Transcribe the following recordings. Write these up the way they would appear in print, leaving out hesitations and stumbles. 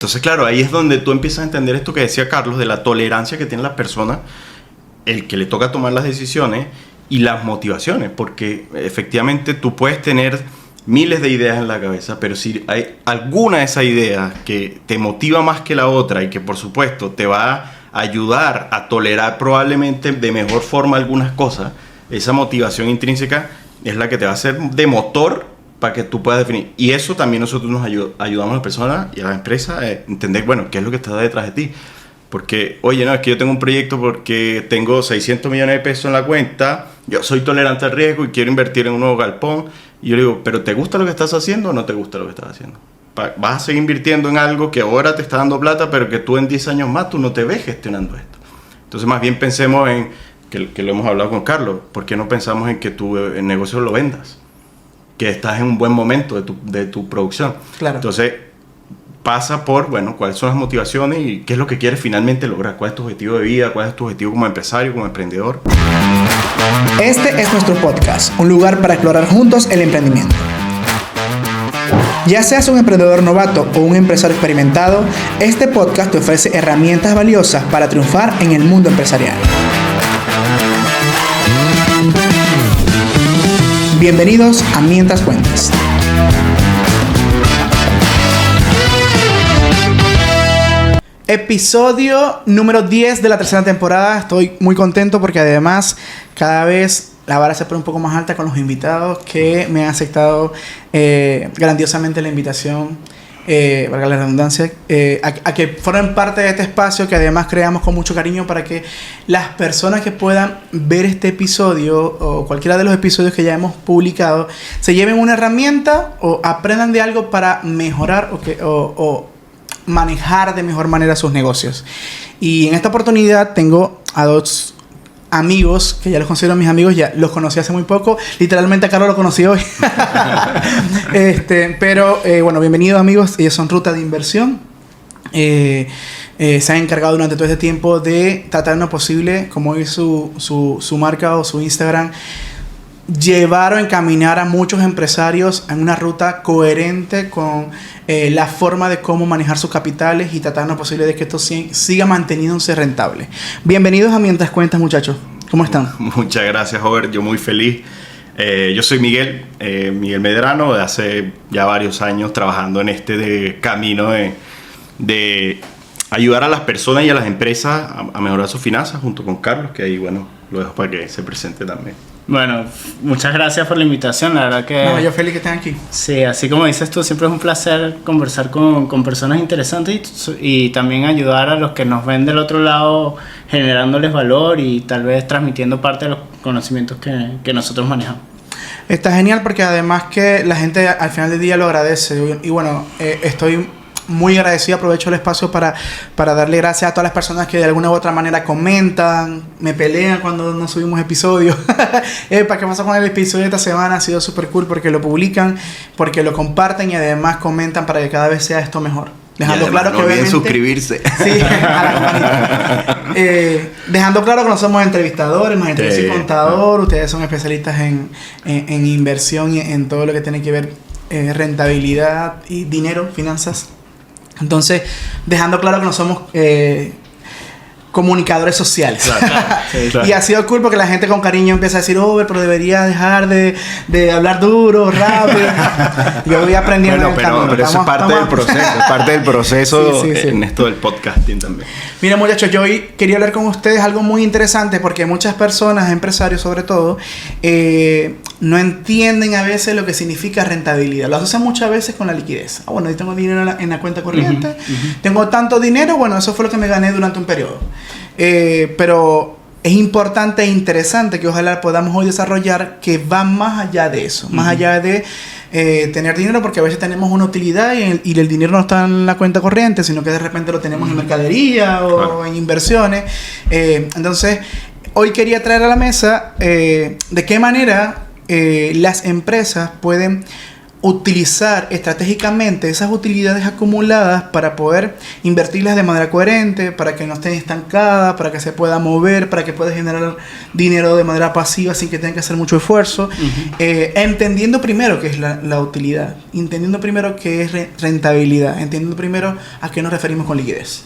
Entonces, claro, ahí es donde tú empiezas a entender esto que decía Carlos, de la tolerancia que tiene la persona, el que le toca tomar las decisiones y las motivaciones, porque efectivamente tú puedes tener miles de ideas en la cabeza, pero si hay alguna de esas ideas que te motiva más que la otra y que por supuesto te va a ayudar a tolerar probablemente de mejor forma algunas cosas, esa motivación intrínseca es la que te va a hacer de motor para que tú puedas definir. Y eso también nosotros nos ayudamos a las personas y a las empresas a entender, bueno, qué es lo que está detrás de ti. Porque, oye, no, es que yo tengo un proyecto porque tengo 600 millones de pesos en la cuenta, yo soy tolerante al riesgo y quiero invertir en un nuevo galpón. Y yo le digo, ¿pero te gusta lo que estás haciendo o no te gusta lo que estás haciendo? Vas a seguir invirtiendo en algo que ahora te está dando plata, pero que tú en 10 años más tú no te ves gestionando esto. Entonces, más bien pensemos en, que lo hemos hablado con Carlos, ¿por qué no pensamos en que tu negocio lo vendas? Que estás en un buen momento de tu producción. Claro. Entonces, pasa por, bueno, cuáles son las motivaciones y qué es lo que quieres finalmente lograr. ¿Cuál es tu objetivo de vida? ¿Cuál es tu objetivo como empresario, como emprendedor? Este es nuestro podcast, un lugar para explorar juntos el emprendimiento. Ya seas un emprendedor novato o un empresario experimentado, este podcast te ofrece herramientas valiosas para triunfar en el mundo empresarial. Bienvenidos a Mientras Cuentas. Episodio número 10 de la tercera temporada. Estoy muy contento porque además cada vez la vara se pone un poco más alta con los invitados que me han aceptado grandiosamente la invitación, valga la redundancia, a que formen parte de este espacio que además creamos con mucho cariño para que las personas que puedan ver este episodio o cualquiera de los episodios que ya hemos publicado se lleven una herramienta o aprendan de algo para mejorar o manejar de mejor manera sus negocios. Y en esta oportunidad tengo a dos amigos que ya los considero mis amigos, ya los conocí hace muy poco, literalmente a Carlos lo conocí hoy. Pero bueno, bienvenidos amigos, ellos son Ruta de Inversión. Se han encargado durante todo este tiempo de tratar en lo posible, como es su marca o su Instagram, llevar o encaminar a muchos empresarios en una ruta coherente con la forma de cómo manejar sus capitales y tratar lo posible de que esto siga manteniéndose rentable. Bienvenidos a Mientras Cuentas, muchachos. ¿Cómo están? Muchas gracias, Robert. Yo muy feliz. Yo soy Miguel Medrano, de hace ya varios años trabajando en este camino de ayudar a las personas y a las empresas a mejorar sus finanzas junto con Carlos, que ahí, bueno, lo dejo para que se presente también. Bueno, muchas gracias por la invitación, la verdad que... No, yo feliz que estén aquí. Sí, así como dices tú, siempre es un placer conversar con personas interesantes y también ayudar a los que nos ven del otro lado, generándoles valor y tal vez transmitiendo parte de los conocimientos que nosotros manejamos. Está genial porque además que la gente al final del día lo agradece y bueno, estoy muy agradecido, aprovecho el espacio para darle gracias a todas las personas que de alguna u otra manera comentan, me pelean cuando no subimos episodios. ¿Para qué pasó con el episodio de esta semana? Ha sido súper cool porque lo publican, porque lo comparten y además comentan para que cada vez sea esto mejor. Dejando claro que olviden suscribirse. Sí, a la campanita. Dejando claro que no somos entrevistadores, más yo soy contador, ustedes son especialistas en inversión y en todo lo que tiene que ver rentabilidad y dinero, finanzas. Entonces, dejando claro que no somos comunicadores sociales. Claro. Sí, claro. Y ha sido cool porque la gente con cariño empieza a decir, pero debería dejar de hablar duro, rápido. Yo voy aprendiendo. Bueno, pero eso es parte del proceso. Es parte del proceso sí. En esto del podcasting también. Mira, muchachos, yo hoy quería hablar con ustedes algo muy interesante porque muchas personas, empresarios sobre todo, no entienden a veces lo que significa rentabilidad. Lo asocian muchas veces con la liquidez. Bueno, yo tengo dinero en la cuenta corriente, tengo tanto dinero, bueno, eso fue lo que me gané durante un periodo. Pero es importante e interesante que ojalá podamos hoy desarrollar que va más allá de eso, más allá de tener dinero, porque a veces tenemos una utilidad y el dinero no está en la cuenta corriente, sino que de repente lo tenemos en mercadería o en inversiones. Entonces, hoy quería traer a la mesa de qué manera las empresas pueden utilizar estratégicamente esas utilidades acumuladas para poder invertirlas de manera coherente, para que no estén estancadas, para que se pueda mover, para que pueda generar dinero de manera pasiva sin que tenga que hacer mucho esfuerzo. Entendiendo primero qué es la utilidad, entendiendo primero qué es rentabilidad, entendiendo primero a qué nos referimos con liquidez.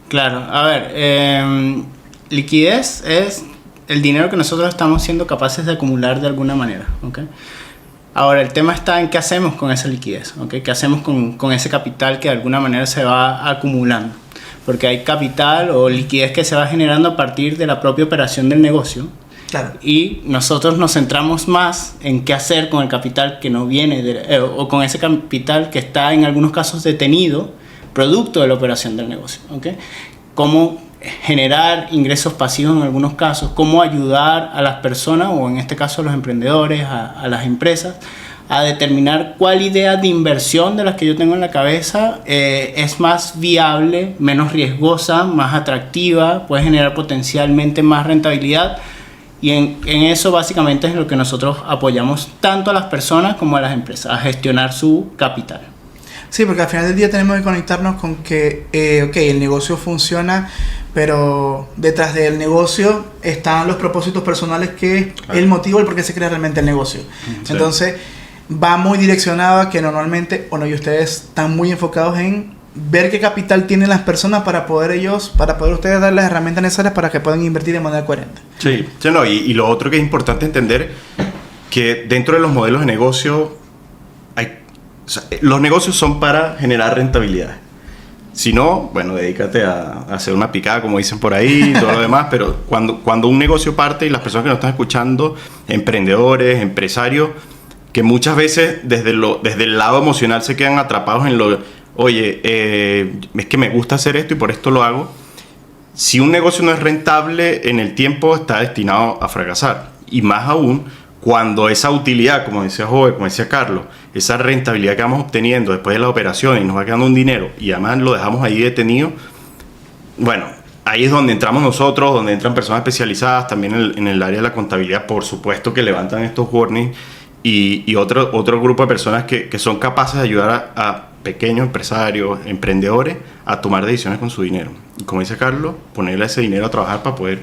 Claro, a ver, liquidez es el dinero que nosotros estamos siendo capaces de acumular de alguna manera, ¿ok? Ahora, el tema está en qué hacemos con esa liquidez, ¿ok? ¿Qué hacemos con ese capital que de alguna manera se va acumulando? Porque hay capital o liquidez que se va generando a partir de la propia operación del negocio. Claro. Y nosotros nos centramos más en qué hacer con el capital que no viene, o con ese capital que está en algunos casos detenido, producto de la operación del negocio, ¿ok? Cómo generar ingresos pasivos en algunos casos, cómo ayudar a las personas, o en este caso a los emprendedores, a las empresas, a determinar cuál idea de inversión de las que yo tengo en la cabeza es más viable, menos riesgosa, más atractiva, puede generar potencialmente más rentabilidad. Y en eso básicamente es lo que nosotros apoyamos tanto a las personas como a las empresas, a gestionar su capital. Sí, porque al final del día tenemos que conectarnos con que, el negocio funciona, pero detrás del negocio están los propósitos personales, que es el motivo del por qué se crea realmente el negocio. Sí. Entonces, va muy direccionado a que normalmente, y ustedes están muy enfocados en ver qué capital tienen las personas para poder ustedes dar las herramientas necesarias para que puedan invertir de manera coherente. Sí, no, y lo otro que es importante entender, que dentro de los modelos de negocio, los negocios son para generar rentabilidad. Si no, bueno, dedícate a hacer una picada, como dicen por ahí, y todo lo demás, pero cuando un negocio parte, y las personas que nos están escuchando, emprendedores, empresarios, que muchas veces desde el lado emocional se quedan atrapados en es que me gusta hacer esto y por esto lo hago. Si un negocio no es rentable en el tiempo, está destinado a fracasar. Y más aún cuando esa utilidad, como decía Joven, como decía Carlos, esa rentabilidad que vamos obteniendo después de la operación y nos va quedando un dinero y además lo dejamos ahí detenido, bueno, ahí es donde entramos nosotros, donde entran personas especializadas también en el área de la contabilidad, por supuesto, que levantan estos warnings, y otro grupo de personas que son capaces de ayudar a pequeños empresarios, emprendedores, a tomar decisiones con su dinero. Y como dice Carlos, ponerle ese dinero a trabajar para poder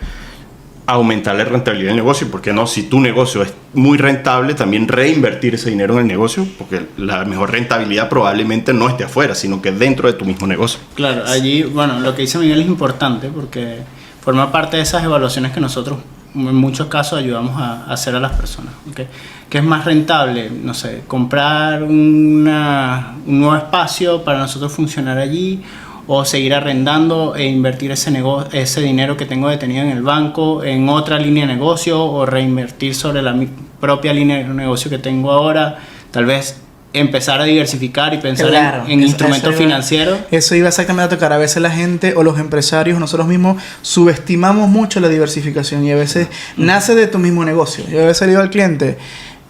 aumentar la rentabilidad del negocio. ¿Por qué no? Si tu negocio es muy rentable, también reinvertir ese dinero en el negocio, porque la mejor rentabilidad probablemente no esté afuera, sino que dentro de tu mismo negocio. Claro, allí, bueno, lo que dice Miguel es importante porque forma parte de esas evaluaciones que nosotros en muchos casos ayudamos a hacer a las personas, ¿okay? ¿Qué es más rentable? No sé, comprar un nuevo espacio para nosotros funcionar allí, o seguir arrendando e invertir ese dinero que tengo detenido en el banco en otra línea de negocio, o reinvertir sobre la propia línea de negocio que tengo ahora. Tal vez empezar a diversificar y pensar en instrumentos financieros. Eso iba exactamente a tocar. A veces la gente o los empresarios, nosotros mismos, subestimamos mucho la diversificación, y a veces nace de tu mismo negocio. Yo a veces le digo al cliente,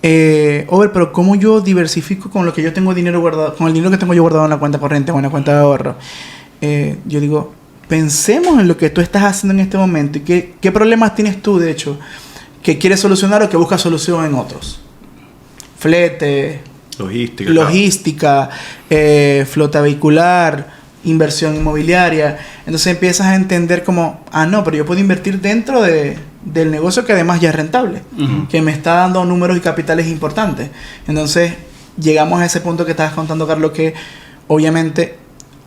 pero ¿cómo yo diversifico con lo que yo tengo dinero guardado, con el dinero que tengo yo guardado en la cuenta corriente o en la cuenta de ahorro? Yo digo, pensemos en lo que tú estás haciendo en este momento y qué problemas tienes tú, de hecho, que quieres solucionar o que buscas solución en otros. Flete, logística, flota vehicular, inversión inmobiliaria. Entonces empiezas a entender como, pero yo puedo invertir dentro del negocio que además ya es rentable, que me está dando números y capitales importantes. Entonces llegamos a ese punto que estabas contando, Carlos, que obviamente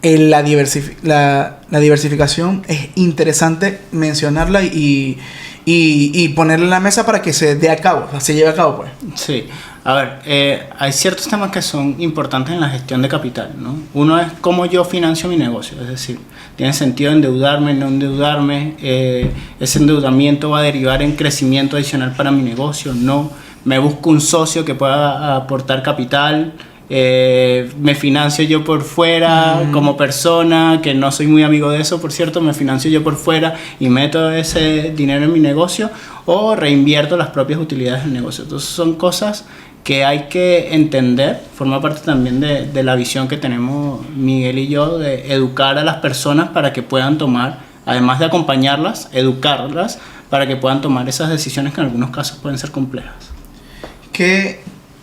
la diversificación es interesante mencionarla y ponerla en la mesa para que se lleve a cabo, pues. Sí. A ver, hay ciertos temas que son importantes en la gestión de capital, ¿no? Uno es cómo yo financio mi negocio, es decir, ¿tiene sentido endeudarme, no endeudarme? ¿Ese endeudamiento va a derivar en crecimiento adicional para mi negocio? No. ¿Me busco un socio que pueda aportar capital? Me financio yo por fuera como persona, que no soy muy amigo de eso, por cierto, me financio yo por fuera y meto ese dinero en mi negocio, o reinvierto las propias utilidades del negocio. Entonces son cosas que hay que entender, forma parte también de la visión que tenemos Miguel y yo, de educar a las personas para que puedan tomar, además de acompañarlas, educarlas para que puedan tomar esas decisiones que en algunos casos pueden ser complejas. ¿Qué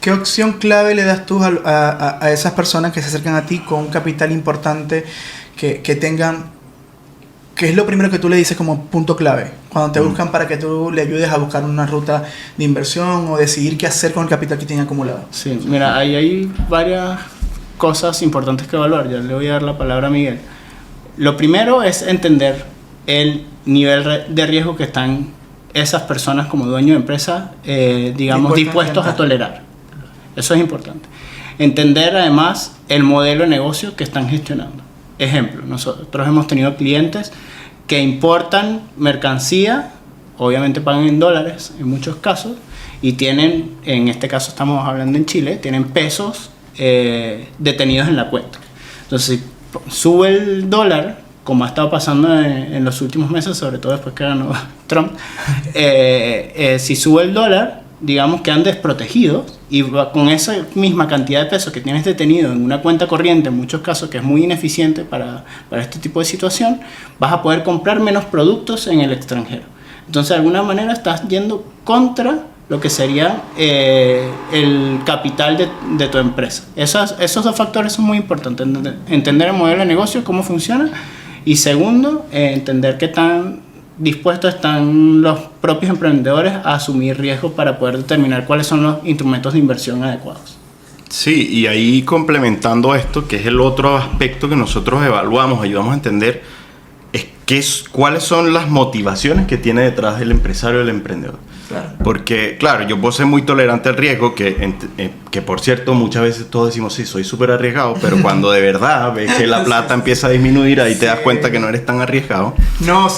¿qué opción clave le das tú a esas personas que se acercan a ti con un capital importante que tengan? ¿Qué es lo primero que tú le dices como punto clave cuando te buscan para que tú le ayudes a buscar una ruta de inversión o decidir qué hacer con el capital que tienen acumulado? Sí, mira, ahí hay varias cosas importantes que evaluar. Ya le voy a dar la palabra a Miguel. Lo primero es entender el nivel de riesgo que están esas personas como dueños de empresa, digamos, dispuestos a tolerar. Eso es importante. Entender además el modelo de negocio que están gestionando. Ejemplo, nosotros hemos tenido clientes que importan mercancía, obviamente pagan en dólares en muchos casos, y tienen, en este caso estamos hablando en Chile, tienen pesos detenidos en la cuenta. Entonces, si sube el dólar, como ha estado pasando en los últimos meses, sobre todo después que ganó Trump, si sube el dólar, digamos, quedan desprotegidos, y con esa misma cantidad de pesos que tienes detenido en una cuenta corriente, en muchos casos que es muy ineficiente para este tipo de situación, vas a poder comprar menos productos en el extranjero. Entonces, de alguna manera estás yendo contra lo que sería el capital de tu empresa. Esos dos factores son muy importantes: entender el modelo de negocio, cómo funciona, y segundo, entender qué tan dispuestos están los propios emprendedores a asumir riesgos para poder determinar cuáles son los instrumentos de inversión adecuados. Sí, y ahí complementando esto, que es el otro aspecto que nosotros evaluamos, ayudamos a entender, cuáles son las motivaciones que tiene detrás del empresario o del emprendedor. Claro. Porque, claro, yo puedo ser muy tolerante al riesgo, que por cierto, muchas veces todos decimos, sí, soy súper arriesgado, pero cuando de verdad ves que la plata empieza a disminuir, ahí te das cuenta que no eres tan arriesgado. No,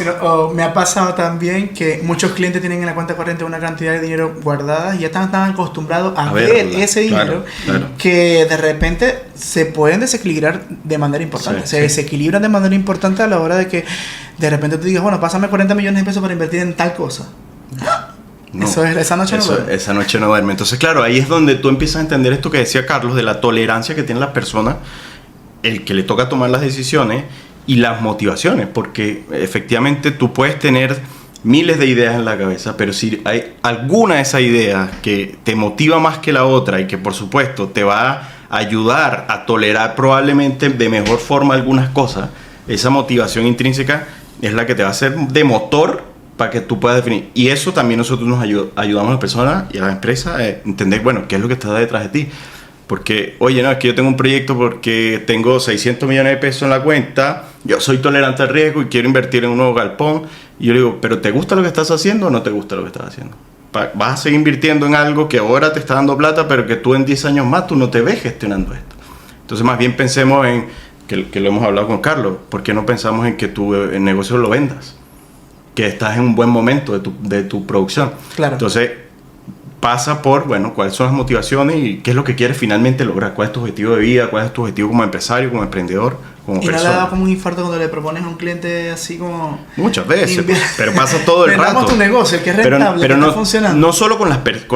me ha pasado también que muchos clientes tienen en la cuenta corriente una cantidad de dinero guardada y ya están tan acostumbrados a ver ese dinero, claro, que de repente se pueden desequilibrar de manera importante. Se desequilibran de manera importante a la hora de que de repente tú digas, bueno, pásame 40 millones de pesos para invertir en tal cosa. No, esa noche no duerme. Esa noche no duerme. Entonces, claro, ahí es donde tú empiezas a entender esto que decía Carlos, de la tolerancia que tienen las personas, el que le toca tomar las decisiones y las motivaciones, porque efectivamente tú puedes tener miles de ideas en la cabeza, pero si hay alguna de esas ideas que te motiva más que la otra y que por supuesto te va a ayudar a tolerar probablemente de mejor forma algunas cosas, esa motivación intrínseca es la que te va a hacer de motor para que tú puedas definir. Y eso también nosotros nos ayudamos a las personas y a las empresas a entender, bueno, qué es lo que está detrás de ti. Porque, oye, no, es que yo tengo un proyecto porque tengo 600 millones de pesos en la cuenta, yo soy tolerante al riesgo y quiero invertir en un nuevo galpón. Y yo le digo, ¿pero te gusta lo que estás haciendo o no te gusta lo que estás haciendo? Vas a seguir invirtiendo en algo que ahora te está dando plata, pero que tú en 10 años más tú no te ves gestionando esto. Entonces, más bien pensemos en, que lo hemos hablado con Carlos, ¿por qué no pensamos en que tu negocio lo vendas? Que estás en un buen momento de tu producción. Claro. Entonces, pasa por, bueno, cuáles son las motivaciones y qué es lo que quieres finalmente lograr. ¿Cuál es tu objetivo de vida? ¿Cuál es tu objetivo como empresario, como emprendedor, como persona? ¿Y no le da como un infarto cuando le propones a un cliente así como...? Muchas veces, pero pasa todo el rato. Vendamos tu negocio, que es rentable, pero que no, está funcionando. No solo con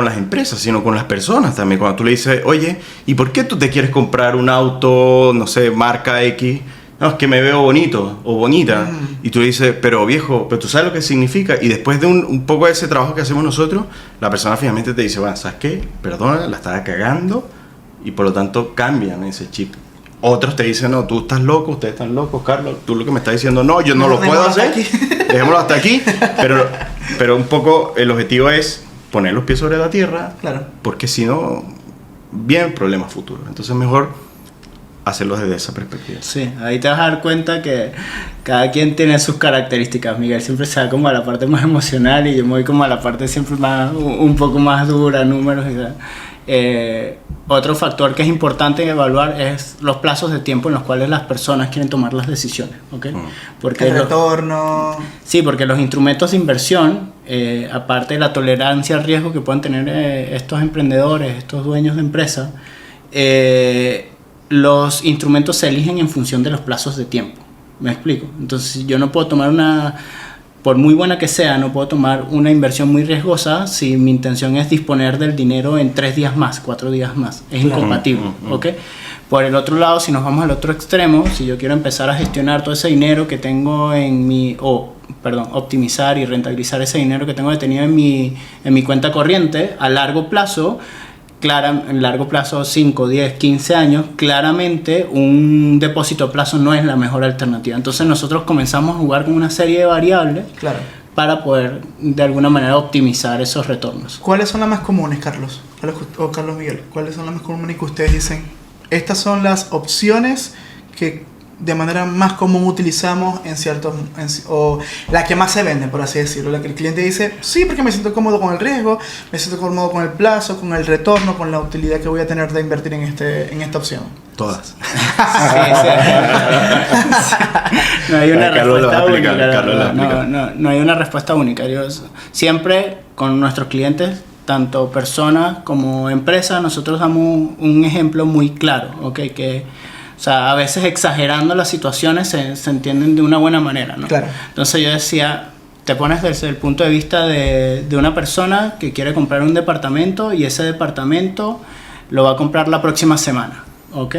las empresas, sino con las personas también. Cuando tú le dices, oye, ¿y por qué tú te quieres comprar un auto, no sé, marca X? No, es que me veo bonito o bonita. Y tú dices, pero viejo, pero tú sabes lo que significa. Y después de un poco de ese trabajo que hacemos nosotros, la persona finalmente te dice, bueno, ¿sabes qué? Perdona, la estaba cagando. Y por lo tanto cambian ese chip. Otros te dicen, no, tú estás loco, ustedes están locos, Carlos. Tú lo que me estás diciendo, no, yo no lo puedo hacer. Dejémoslo hasta aquí. Pero un poco el objetivo es poner los pies sobre la tierra. Claro. Porque si no, vienen problemas futuros. Entonces mejor hacerlo desde esa perspectiva. Sí, ahí te vas a dar cuenta que cada quien tiene sus características. Miguel siempre se va como a la parte más emocional y yo me voy como a la parte siempre más, un poco más dura, números y tal. Otro factor que es importante evaluar es los plazos de tiempo en los cuales las personas quieren tomar las decisiones, ¿ok? Porque el retorno... Sí, porque los instrumentos de inversión, aparte de la tolerancia al riesgo que puedan tener estos emprendedores, estos dueños de empresa, los instrumentos se eligen en función de los plazos de tiempo. ¿Me explico? Entonces yo no puedo tomar por muy buena que sea, no puedo tomar una inversión muy riesgosa si mi intención es disponer del dinero en 3 días más, 4 días más. Es incompatible, ¿ok? Por el otro lado, si nos vamos al otro extremo, si yo quiero empezar a gestionar todo ese dinero que tengo optimizar y rentabilizar ese dinero que tengo detenido en mi cuenta corriente a largo plazo, en largo plazo, 5, 10, 15 años, claramente un depósito a plazo no es la mejor alternativa. Entonces nosotros comenzamos a jugar con una serie de variables para poder de alguna manera optimizar esos retornos. ¿Cuáles son las más comunes, Carlos? O Carlos Miguel, ¿cuáles son las más comunes que ustedes dicen? Estas son las opciones que de manera más común utilizamos o la que más se vende, por así decirlo, la que el cliente dice, sí, porque me siento cómodo con el riesgo, me siento cómodo con el plazo, con el retorno, con la utilidad que voy a tener de invertir en esta opción. Todas. No hay una respuesta única. No hay una respuesta única. Siempre con nuestros clientes, tanto personas como empresas, nosotros damos un ejemplo muy claro, ¿okay? O sea, a veces exagerando las situaciones se entienden de una buena manera, ¿no? Claro. Entonces yo decía, te pones desde el punto de vista de una persona que quiere comprar un departamento y ese departamento lo va a comprar la próxima semana, ¿ok?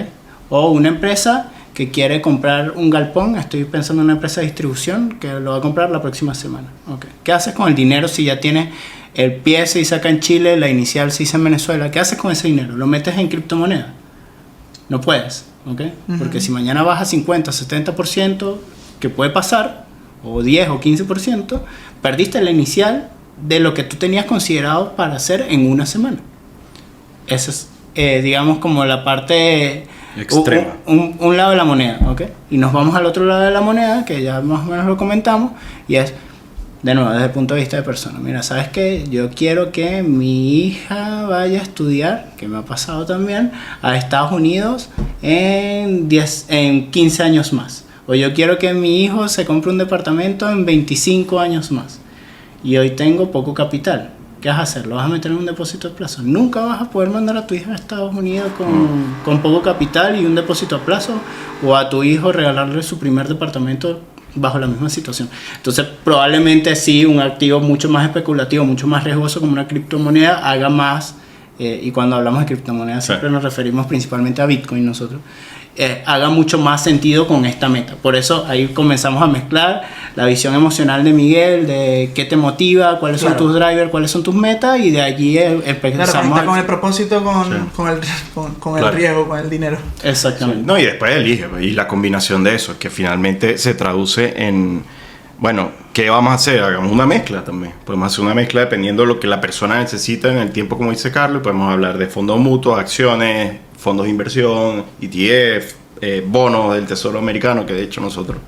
O una empresa que quiere comprar un galpón, estoy pensando en una empresa de distribución que lo va a comprar la próxima semana, ¿ok? ¿Qué haces con el dinero si ya tienes el pie se hizo acá en Chile, la inicial se hizo en Venezuela? ¿Qué haces con ese dinero? ¿Lo metes en criptomoneda? No puedes. ¿Okay? Porque si mañana baja 50, 70%, que puede pasar, o 10 o 15%, perdiste la inicial de lo que tú tenías considerado para hacer en una semana. Esa es, digamos, como la parte extrema. Un lado de la moneda, ¿okay? Y nos vamos al otro lado de la moneda, que ya más o menos lo comentamos, y es, de nuevo, desde el punto de vista de persona. Mira, ¿sabes qué? Yo quiero que mi hija vaya a estudiar, que me ha pasado también, a Estados Unidos en 15 años más. O yo quiero que mi hijo se compre un departamento en 25 años más. Y hoy tengo poco capital. ¿Qué vas a hacer? ¿Lo vas a meter en un depósito a plazo? Nunca vas a poder mandar a tu hija a Estados Unidos con poco capital y un depósito a plazo, o a tu hijo regalarle su primer departamento bajo la misma situación. Entonces probablemente sí, un activo mucho más especulativo, mucho más riesgoso como una criptomoneda haga más, y cuando hablamos de criptomonedas siempre nos referimos principalmente a Bitcoin nosotros, haga mucho más sentido con esta meta. Por eso ahí comenzamos a mezclar la visión emocional de Miguel, de qué te motiva, cuáles son tus drivers, cuáles son tus metas, y de allí empezamos con el propósito, con el riesgo, con el dinero. Exactamente. Sí. No, y después elige, y la combinación de eso, que finalmente se traduce en, bueno, ¿qué vamos a hacer? Hagamos una mezcla también. Podemos hacer una mezcla dependiendo de lo que la persona necesita en el tiempo, como dice Carlos. Podemos hablar de fondos mutuos, acciones, fondos de inversión, ETF, bonos del Tesoro Americano, que de hecho nosotros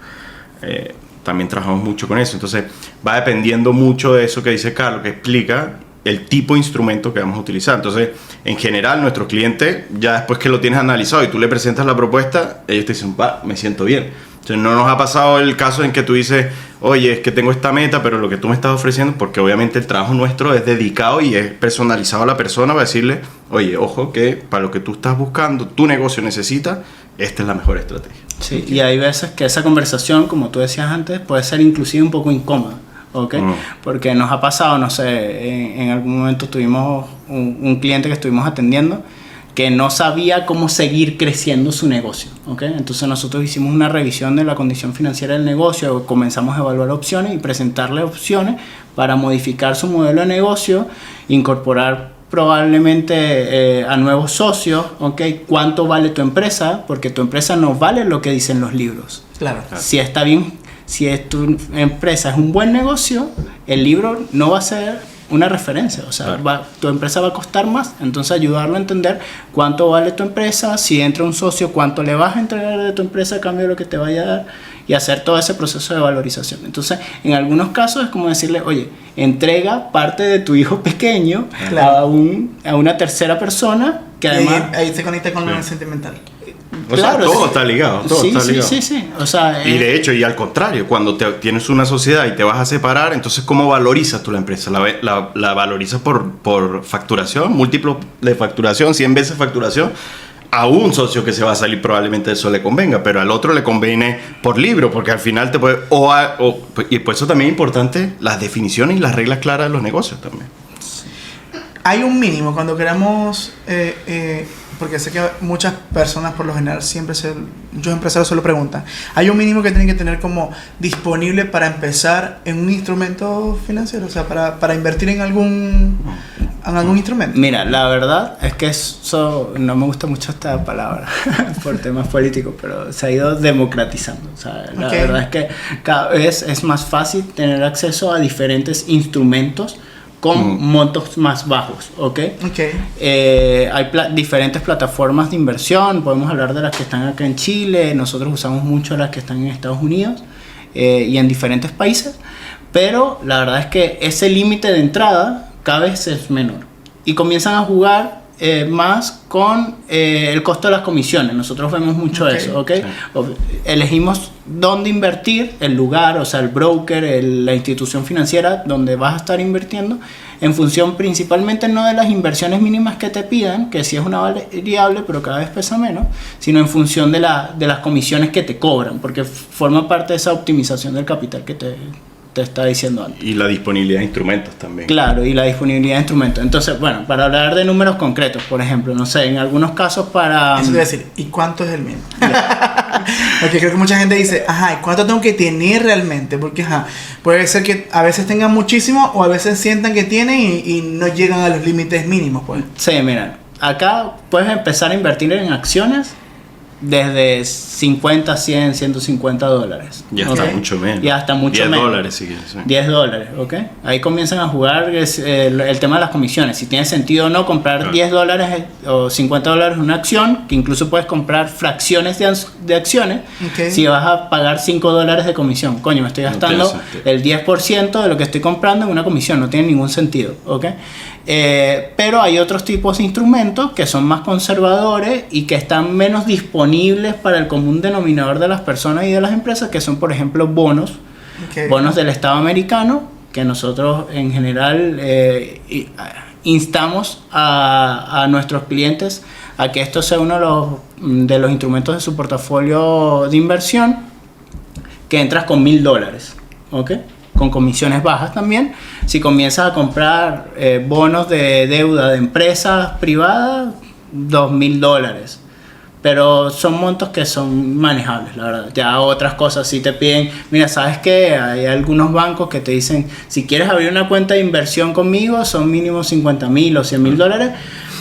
también trabajamos mucho con eso. Entonces va dependiendo mucho de eso que dice Carlos, que explica el tipo de instrumento que vamos a utilizar. Entonces, en general, nuestro cliente, ya después que lo tienes analizado y tú le presentas la propuesta, ellos te dicen, me siento bien. Entonces, no nos ha pasado el caso en que tú dices, oye, es que tengo esta meta, pero lo que tú me estás ofreciendo, porque obviamente el trabajo nuestro es dedicado y es personalizado a la persona para decirle, oye, ojo, que para lo que tú estás buscando, tu negocio necesita, esta es la mejor estrategia. Sí, y hay veces que esa conversación, como tú decías antes, puede ser inclusive un poco incómoda, ¿ok? Porque nos ha pasado, no sé, en algún momento tuvimos un cliente que estuvimos atendiendo que no sabía cómo seguir creciendo su negocio, ¿ok? Entonces nosotros hicimos una revisión de la condición financiera del negocio, comenzamos a evaluar opciones y presentarle opciones para modificar su modelo de negocio, incorporar probablemente a nuevos socios, ¿ok? ¿Cuánto vale tu empresa? Porque tu empresa no vale lo que dicen los libros. Claro. Si está bien, si tu empresa es un buen negocio, el libro no va a ser una referencia, o sea, tu empresa va a costar más. Entonces ayudarlo a entender cuánto vale tu empresa, si entra un socio, cuánto le vas a entregar de tu empresa a cambio de lo que te vaya a dar, y hacer todo ese proceso de valorización. Entonces, en algunos casos es como decirle, oye, entrega parte de tu hijo pequeño a una tercera persona que además... Ahí se conecta con lo sentimental. O sea, todo está ligado, todo está ligado. Sí. O sea, y de hecho, y al contrario, cuando tienes una sociedad y te vas a separar, entonces ¿cómo valorizas tú la empresa? La valorizas por facturación, múltiplo de facturación, 100 veces facturación. A un socio que se va a salir probablemente eso le convenga, pero al otro le conviene por libro, porque al final te puede... y por eso también es importante las definiciones y las reglas claras de los negocios también. Hay un mínimo cuando queramos... porque sé que muchas personas por lo general muchos empresarios se lo preguntan, hay un mínimo que tienen que tener como disponible para empezar en un instrumento financiero, o sea, para invertir en algún instrumento? Mira, la verdad es que eso no me gusta mucho esta palabra por temas políticos, pero se ha ido democratizando. O sea, la verdad es que cada vez es más fácil tener acceso a diferentes instrumentos con montos más bajos, ¿ok? Hay diferentes plataformas de inversión, podemos hablar de las que están acá en Chile, nosotros usamos mucho las que están en Estados Unidos y en diferentes países, pero la verdad es que ese límite de entrada cada vez es menor y comienzan a jugar más con el costo de las comisiones. Nosotros vemos mucho eso, ¿ok? Sí. Elegimos dónde invertir, el lugar, o sea, el broker, la institución financiera donde vas a estar invirtiendo, en función principalmente no de las inversiones mínimas que te pidan, que sí es una variable, pero cada vez pesa menos, sino en función de las comisiones que te cobran, porque forma parte de esa optimización del capital que te estaba diciendo antes. Y la disponibilidad de instrumentos también. Claro, y la disponibilidad de instrumentos. Entonces, bueno, para hablar de números concretos, por ejemplo, no sé, en algunos casos para... Eso te voy a decir, ¿y cuánto es el mínimo? Porque creo que mucha gente dice, ajá, ¿y cuánto tengo que tener realmente? Porque, ajá, puede ser que a veces tengan muchísimo o a veces sientan que tienen y no llegan a los límites mínimos, pues. Sí, mira, acá puedes empezar a invertir en acciones desde 50, 100, 150 dólares. Y hasta mucho menos. Y hasta mucho $10 menos. si quieres. Sí. $10, ¿ok? Ahí comienzan a jugar el tema de las comisiones. Si tiene sentido o no comprar $10 o $50 en una acción, que incluso puedes comprar fracciones de acciones, si vas a pagar $5 de comisión. Coño, me estoy gastando el 10% de lo que estoy comprando en una comisión. No tiene ningún sentido, ¿ok? Pero hay otros tipos de instrumentos que son más conservadores y que están menos disponibles para el común denominador de las personas y de las empresas, que son, por ejemplo, bonos del Estado americano, que nosotros en general instamos a nuestros clientes a que esto sea uno de los instrumentos de su portafolio de inversión, que entras con $1,000, ¿ok? Con comisiones bajas también. Si comienzas a comprar bonos de deuda de empresas privadas, $2,000. Pero son montos que son manejables, la verdad. Ya otras cosas sí te piden, mira, ¿sabes qué? Hay algunos bancos que te dicen, si quieres abrir una cuenta de inversión conmigo, son mínimo $50,000 o $100,000,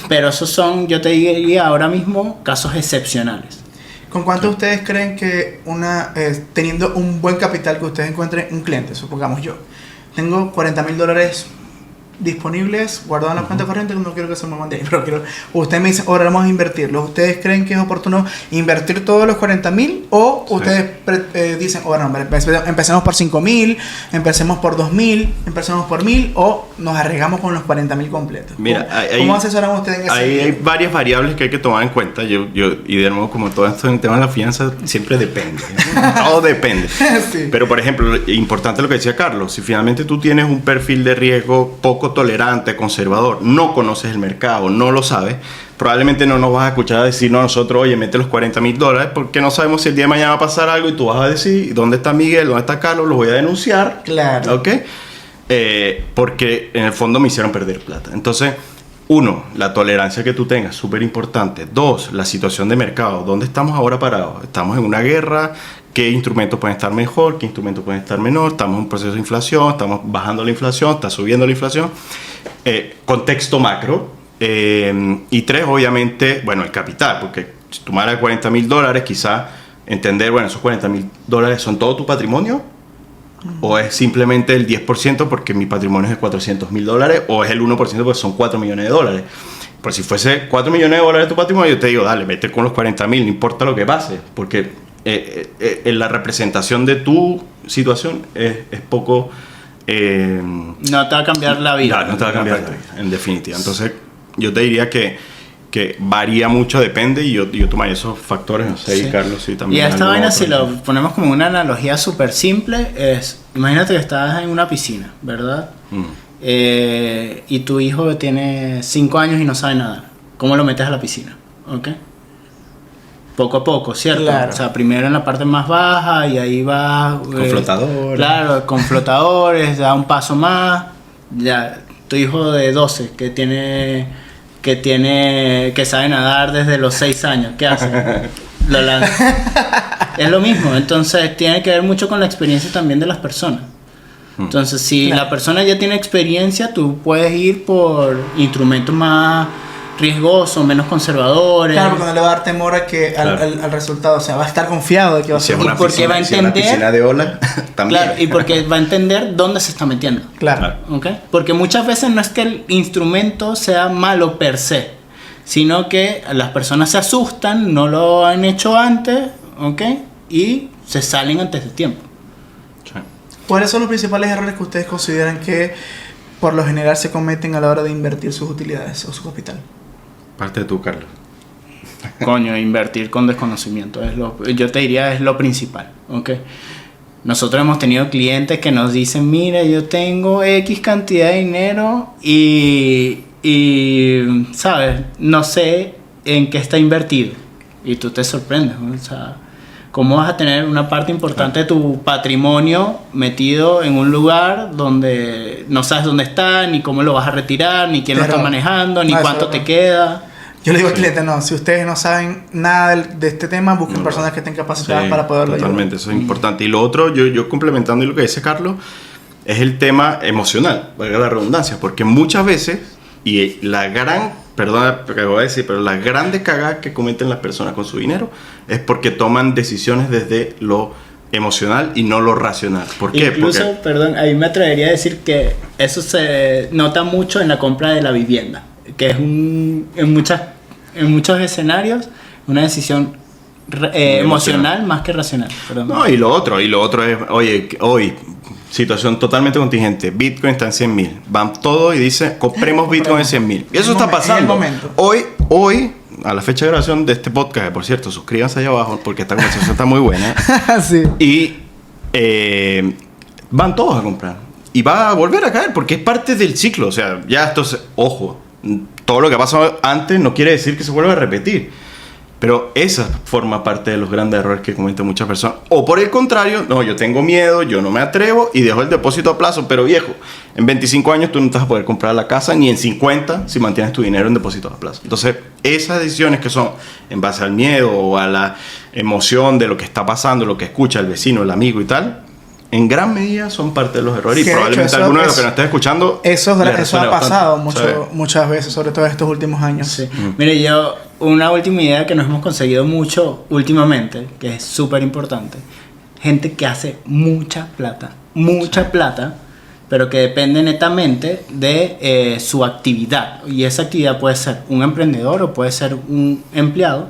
pero esos son, yo te diría ahora mismo, casos excepcionales. ¿Con cuánto ustedes creen que teniendo un buen capital que ustedes encuentren un cliente, supongamos yo, tengo $40,000 disponibles guardados en la cuenta corriente, no quiero que se me mande ahí, pero usted me dice, ahora vamos a invertirlos? ¿Ustedes creen que es oportuno invertir todos los 40,000 o ustedes dicen, bueno, empecemos por 5,000, empecemos por 2,000, empecemos por 1,000 o nos arriesgamos con los 40,000 completos? Mira, ¿Cómo asesoran ustedes en ese hay varias variables que hay que tomar en cuenta. Yo y de nuevo, como todo esto en el tema de la fianza, siempre depende. Todo depende. Sí. Pero, por ejemplo, importante lo que decía Carlos, si finalmente tú tienes un perfil de riesgo poco tolerante, conservador, no conoces el mercado, no lo sabes, probablemente no nos vas a escuchar decirnos a nosotros, oye, mete los $40,000, porque no sabemos si el día de mañana va a pasar algo y tú vas a decir, ¿dónde está Miguel? ¿Dónde está Carlos? Los voy a denunciar. Claro. ¿Ok? Porque en el fondo me hicieron perder plata. Entonces, uno, la tolerancia que tú tengas, súper importante. Dos, la situación de mercado. ¿Dónde estamos ahora parados? Estamos en una guerra. ¿Qué instrumentos pueden estar mejor? ¿Qué instrumentos pueden estar menor? Estamos en un proceso de inflación. Estamos bajando la inflación. Está subiendo la inflación. Contexto macro. Y tres, obviamente, bueno, el capital. Porque si tú me das $40,000, quizá entender, bueno, esos $40,000 son todo tu patrimonio. O es simplemente el 10% porque mi patrimonio es de $400,000, o es el 1% porque son $4 millones. Pues si fuese $4 millones tu patrimonio, yo te digo, dale, vete con los 40,000, no importa lo que pase, porque la representación de tu situación es poco... no te va a cambiar la vida. No te va a cambiar la vida, en definitiva. Entonces, yo te diría que varía mucho, depende, y yo tomaría esos factores, no sé, sí. Y Carlos, sí, también. Y esta vaina, si lo ponemos como una analogía súper simple, es, imagínate que estás en una piscina, ¿verdad? Y tu hijo tiene 5 años y no sabe nadar. ¿Cómo lo metes a la piscina? ¿Ok? Poco a poco, ¿cierto? Claro. O sea, primero en la parte más baja y ahí va... Con flotadores. Claro, con flotadores, da un paso más. Ya, tu hijo de 12 que sabe nadar desde los 6 años, ¿qué hace? Lo lanza. Es lo mismo, entonces tiene que ver mucho con la experiencia también de las personas. Entonces, si Claro. la persona ya tiene experiencia, tú puedes ir por instrumentos más riesgosos, menos conservadores. Claro, porque no le va a dar temor a que Claro. al resultado, o sea, va a estar confiado de que va a Si ser es una porque piscina, va a si es una entender- piscina de ola, también. Claro, y porque va a entender dónde se está metiendo. Claro. ¿Ok? Porque muchas veces no es que el instrumento sea malo per se, sino que las personas se asustan, no lo han hecho antes, ¿ok? Y se salen antes de tiempo. Sí. ¿Cuáles son los principales errores que ustedes consideran que por lo general se cometen a la hora de invertir sus utilidades o su capital? Parte de tú, Carlos. Coño, invertir con desconocimiento yo te diría es lo principal, ¿ok? Nosotros hemos tenido clientes que nos dicen, mira, yo tengo X cantidad de dinero y ¿sabes? No sé en qué está invertido. Y tú te sorprendes, ¿no? O sea, ¿cómo vas a tener una parte importante de tu patrimonio metido en un lugar donde no sabes dónde está, ni cómo lo vas a retirar, ni quién lo Pero- está manejando, ni no, eso cuánto no. te queda? Yo le digo al cliente, no, si ustedes no saben nada de este tema, busquen No, personas que estén capacitadas Sí, para poderlo totalmente, eso es importante. Y lo otro, yo complementando lo que dice Carlos, es el tema emocional, valga la redundancia, porque muchas veces, y la gran, perdona que voy a decir, pero la grande cagada que cometen las personas con su dinero es porque toman decisiones desde lo emocional y no lo racional. ¿Por qué? Incluso, Porque perdón, ahí me atrevería a decir que eso se nota mucho en la compra de la vivienda, que es en muchos escenarios una decisión emocional más que racional. Perdón. no, y lo otro es, oye, hoy, situación totalmente contingente, Bitcoin está en 100.000, van todos y dicen, compremos Bitcoin en 100.000. Y eso está En el pasando. momento. Hoy, a la fecha de grabación de este podcast, que por cierto, suscríbanse allá abajo porque esta conversación está muy buena. sí. Y van todos a comprar. Y va a volver a caer porque es parte del ciclo. O sea, ya entonces, ojo, todo lo que ha pasado antes no quiere decir que se vuelva a repetir. Pero esa forma parte de los grandes errores que cometen muchas personas. O por el contrario, no, yo tengo miedo, yo no me atrevo y dejo el depósito a plazo. Pero viejo, en 25 años tú no te vas a poder comprar la casa, ni en 50 si mantienes tu dinero en depósito a plazo. Entonces, esas decisiones que son en base al miedo o a la emoción de lo que está pasando, lo que escucha el vecino, el amigo y tal, en gran medida son parte de los errores. Que Y de probablemente hecho, alguno de los eso- que nos esté escuchando Eso le ha resuene pasado bastante. muchas veces, sobre todo estos últimos años. Sí. Mire, yo, una última idea que nos hemos conseguido mucho últimamente, que es súper importante, gente que hace mucha plata, pero que depende netamente de su actividad. Y esa actividad puede ser un emprendedor o puede ser un empleado.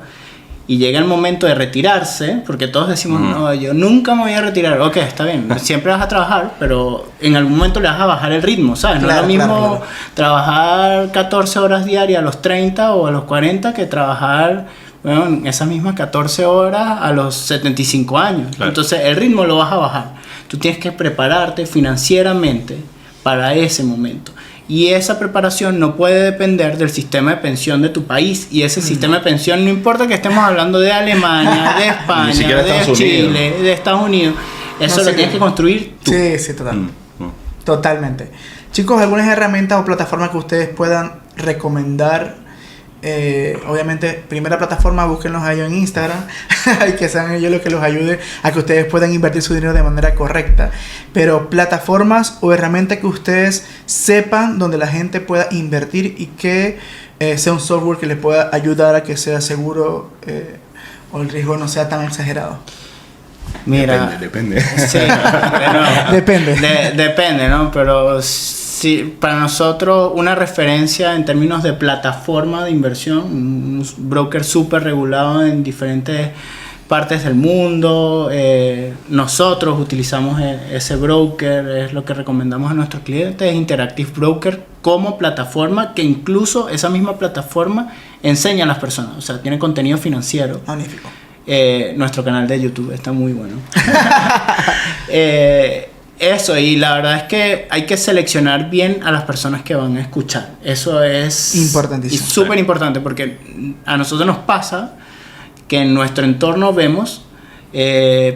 Y llega el momento de retirarse, porque todos decimos, no, yo nunca me voy a retirar. Ok, está bien, siempre vas a trabajar, pero en algún momento le vas a bajar el ritmo, ¿sabes? No Claro, es lo mismo claro. trabajar 14 horas diarias a los 30 o a los 40 que trabajar, bueno, esas mismas 14 horas a los 75 años. Claro. Entonces el ritmo lo vas a bajar. Tú tienes que prepararte financieramente para ese momento. Y esa preparación no puede depender del sistema de pensión de tu país. Y ese sistema de pensión, no importa que estemos hablando de Alemania, de Ni España, siquiera de Estados Unidos. Chile, de Estados Unidos, eso No lo sé. tienes que construir tú. Sí, sí, total. Mm. Totalmente. Chicos, ¿algunas herramientas o plataformas que ustedes puedan recomendar? Obviamente, primera plataforma, búsquenlos a ellos en Instagram y que sean ellos los que los ayude a que ustedes puedan invertir su dinero de manera correcta. Pero plataformas o herramientas que ustedes sepan donde la gente pueda invertir y que sea un software que les pueda ayudar a que sea seguro o el riesgo no sea tan exagerado. Mira, Depende. sí, bueno, Depende. Depende, ¿no? Pero sí, para nosotros una referencia en términos de plataforma de inversión, un broker súper regulado en diferentes partes del mundo. Nosotros utilizamos ese broker, es lo que recomendamos a nuestros clientes, Interactive Broker como plataforma, que incluso esa misma plataforma enseña a las personas, o sea, tiene contenido financiero. Magnífico. Nuestro canal de YouTube está muy bueno. Eso, y la verdad es que hay que seleccionar bien a las personas que van a escuchar. Eso es Importantísimo. y súper importante, porque a nosotros nos pasa que en nuestro entorno vemos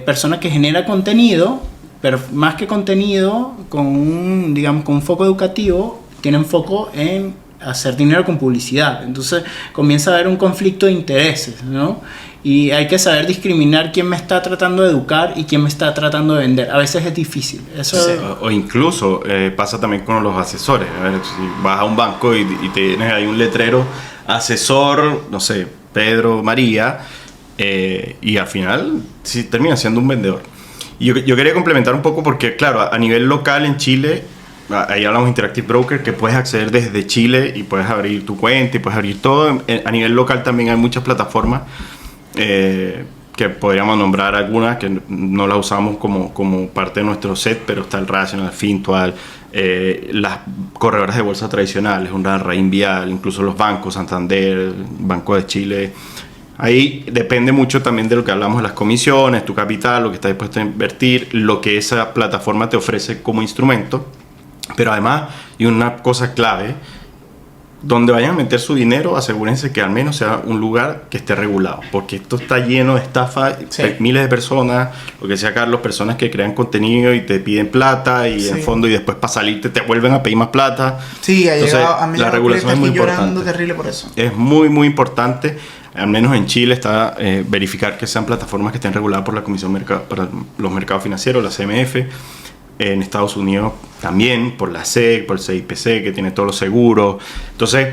personas que generan contenido, pero más que contenido, con un foco educativo, tienen foco en hacer dinero con publicidad. Entonces comienza a haber un conflicto de intereses, ¿no? Y hay que saber discriminar quién me está tratando de educar y quién me está tratando de vender. A veces es difícil. Eso Sí, o incluso pasa también con los asesores. A ver, si vas a un banco y tienes ahí un letrero, asesor, no sé, Pedro, María, y al final sí termina siendo un vendedor. Y yo quería complementar un poco porque, claro, a nivel local en Chile, ahí hablamos de Interactive Broker, que puedes acceder desde Chile y puedes abrir tu cuenta y puedes abrir todo. A nivel local también hay muchas plataformas que podríamos nombrar algunas que no las usamos como parte de nuestro set, pero está el Rational, Fintual, las corredoras de bolsa tradicionales, una Reinvial, incluso los bancos, Santander, Banco de Chile. Ahí depende mucho también de lo que hablamos de las comisiones, tu capital, lo que estás dispuesto a invertir, lo que esa plataforma te ofrece como instrumento. Pero además, y una cosa clave, donde vayan a meter su dinero, asegúrense que al menos sea un lugar que esté regulado, porque esto está lleno de estafa, Sí. miles de personas, lo que decía Carlos, personas que crean contenido y te piden plata y Sí. en fondo y después para salirte te vuelven a pedir más plata. Sí, ha Entonces, llegado a mí la regulación es muy llorando importante. terrible por eso. Es muy, muy importante, al menos en Chile, está verificar que sean plataformas que estén reguladas por la Comisión para los Mercados Financieros, la CMF. En Estados Unidos también, por la SEC, por el CIPC, que tiene todos los seguros. Entonces,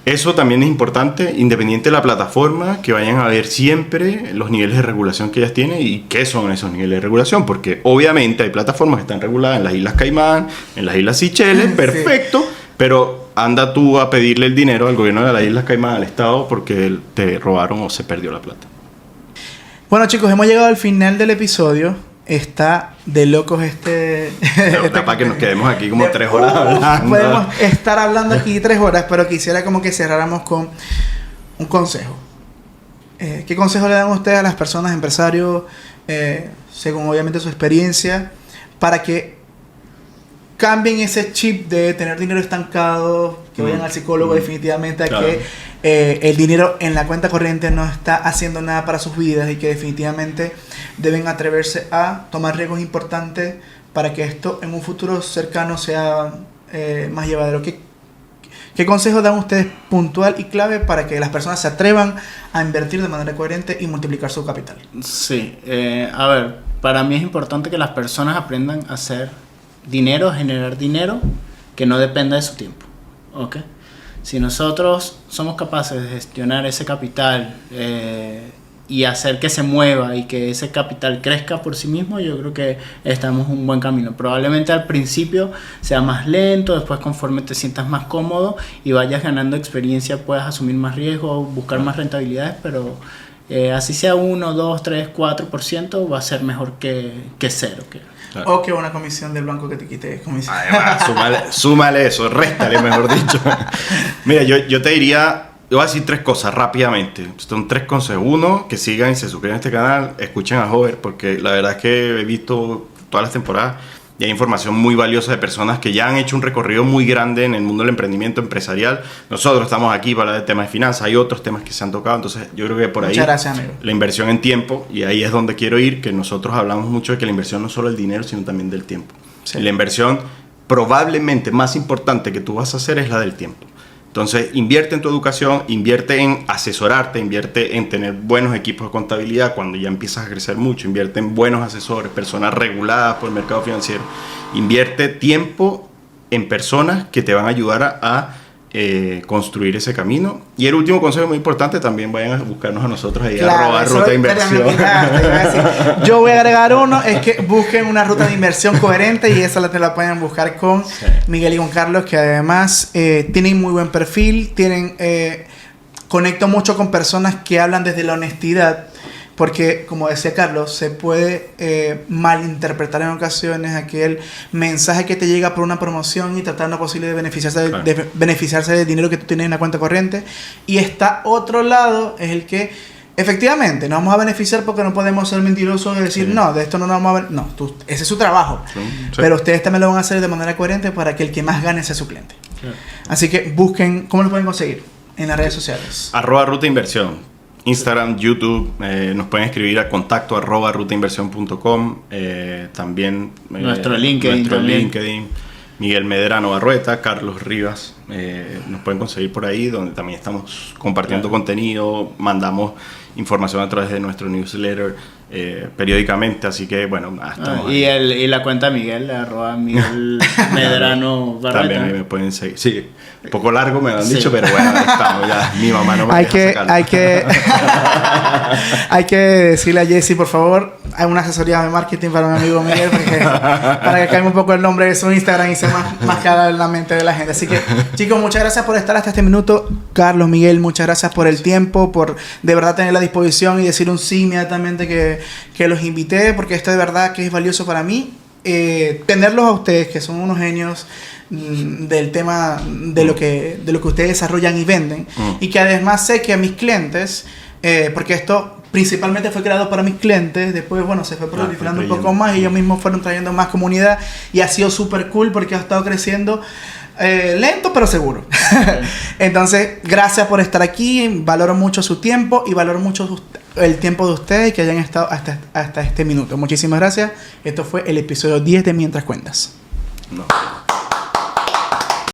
eso también es importante, independiente de la plataforma, que vayan a ver siempre los niveles de regulación que ellas tienen y qué son esos niveles de regulación, porque obviamente hay plataformas que están reguladas en las Islas Caimán, en las Islas Seychelles, Sí. perfecto, pero anda tú a pedirle el dinero al gobierno de las Islas Caimán, al Estado, porque te robaron o se perdió la plata. Bueno, chicos, hemos llegado al final del episodio. Está de locos Para que nos quedemos aquí como 3 horas hablando. Podemos estar hablando aquí 3 horas, pero quisiera como que cerráramos con un consejo. ¿Qué consejo le dan ustedes a las personas, empresarios, según obviamente su experiencia, para que cambien ese chip de tener dinero estancado, que vayan al psicólogo definitivamente, a Claro. que el dinero en la cuenta corriente no está haciendo nada para sus vidas y que definitivamente deben atreverse a tomar riesgos importantes para que esto en un futuro cercano sea más llevadero? ¿Qué consejos dan ustedes puntual y clave para que las personas se atrevan a invertir de manera coherente y multiplicar su capital? Sí, a ver, para mí es importante que las personas aprendan a hacer dinero, generar dinero que no dependa de su tiempo. ¿Ok? Si nosotros somos capaces de gestionar ese capital y hacer que se mueva y que ese capital crezca por sí mismo, yo creo que estamos en un buen camino. Probablemente al principio sea más lento, después conforme te sientas más cómodo y vayas ganando experiencia puedas asumir más riesgos, buscar más rentabilidades, pero así sea 1, 2, 3, 4% va a ser mejor que cero. Claro. O que una comisión del banco que te quite comisión. Además, súmale eso, réstale, mejor dicho. Mira, yo te diría, yo voy a decir 3 cosas rápidamente. Son 3 consejos. 1, que sigan y se suscriban a este canal, escuchen a Hover, porque la verdad es que he visto todas las temporadas y hay información muy valiosa de personas que ya han hecho un recorrido muy grande en el mundo del emprendimiento empresarial. Nosotros estamos aquí para hablar de temas de finanzas, hay otros temas que se han tocado, entonces yo creo que por ahí Muchas gracias, amigo. la inversión en tiempo, y ahí es donde quiero ir, que nosotros hablamos mucho de que la inversión no es solo el dinero, sino también del tiempo. Sí. Y la inversión probablemente más importante que tú vas a hacer es la del tiempo. Entonces, invierte en tu educación, invierte en asesorarte, invierte en tener buenos equipos de contabilidad cuando ya empiezas a crecer mucho, invierte en buenos asesores, personas reguladas por el mercado financiero, invierte tiempo en personas que te van a ayudar a construir ese camino. Y el último consejo muy importante, también vayan a buscarnos a nosotros ahí, Claro, @ruta de inversión. Yo voy a agregar uno, es que busquen una ruta de inversión coherente y esa te la pueden buscar con Miguel y con Carlos, que además tienen muy buen perfil, conecto mucho con personas que hablan desde la honestidad, porque como decía Carlos, se puede malinterpretar en ocasiones aquel mensaje que te llega por una promoción y tratar lo posible de beneficiarse, Claro. de beneficiarse del dinero que tú tienes en la cuenta corriente, y está otro lado, es el que efectivamente nos vamos a beneficiar porque no podemos ser mentirosos y decir, Sí. no, de esto no nos vamos a ver. No, ese es su trabajo. Sí. Pero ustedes también lo van a hacer de manera coherente para que el que más gane sea su cliente. Claro. Así que busquen, ¿cómo lo pueden conseguir? En las redes sociales. @ruta inversión. Instagram, YouTube, nos pueden escribir a contacto @rutainversión.com, también Nuestro LinkedIn también. Miguel Medrano Barrueta, Carlos Rivas. Nos pueden conseguir por ahí, donde también estamos compartiendo contenido, mandamos información a través de nuestro newsletter periódicamente, así que bueno, estamos y la cuenta Miguel, @Miguel Medrano Barrueta. También me pueden seguir. Sí, un poco largo me lo han dicho, pero bueno, ahí estamos ya. Mi mamá no me deja sacarlo. Hay que decirle a Jesse, por favor, hay una asesoría de marketing para mi amigo Miguel, para que caiga un poco el nombre de su Instagram y sea más claro en la mente de la gente. Así que, chicos, muchas gracias por estar hasta este minuto. Carlos, Miguel, muchas gracias por el tiempo, por de verdad tener la disposición y decir un sí inmediatamente que los invité, porque esto de verdad que es valioso para mí. Tenerlos a ustedes, que son unos genios del tema de lo que ustedes desarrollan y venden, y que además sé que a mis clientes, porque esto principalmente fue creado para mis clientes, después bueno se fue proliferando un poco más y ellos mismos fueron trayendo más comunidad y ha sido súper cool porque ha estado creciendo lento pero seguro. Entonces gracias por estar aquí, valoro mucho su tiempo y valoro mucho el tiempo de ustedes que hayan estado hasta este minuto. Muchísimas gracias. Esto fue el episodio 10 de Mientras Cuentas. No.